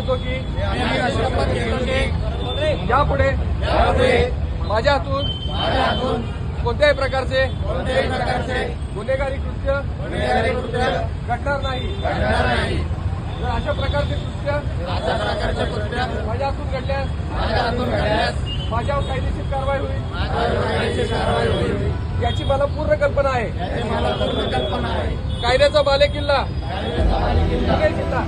घेतो की यापुढे माझ्या हातून कोणत्याही प्रकारचे गुन्हेगारी कृत्य घडणार नाही. जर अशा प्रकारचे कृत्य माझ्या हातून घडल्यास माझ्यावर कायदेशीर कारवाई होईल याची मला पूर्ण कल्पना आहे. कायद्याचा बालेकिल्ला पुणे जिल्हा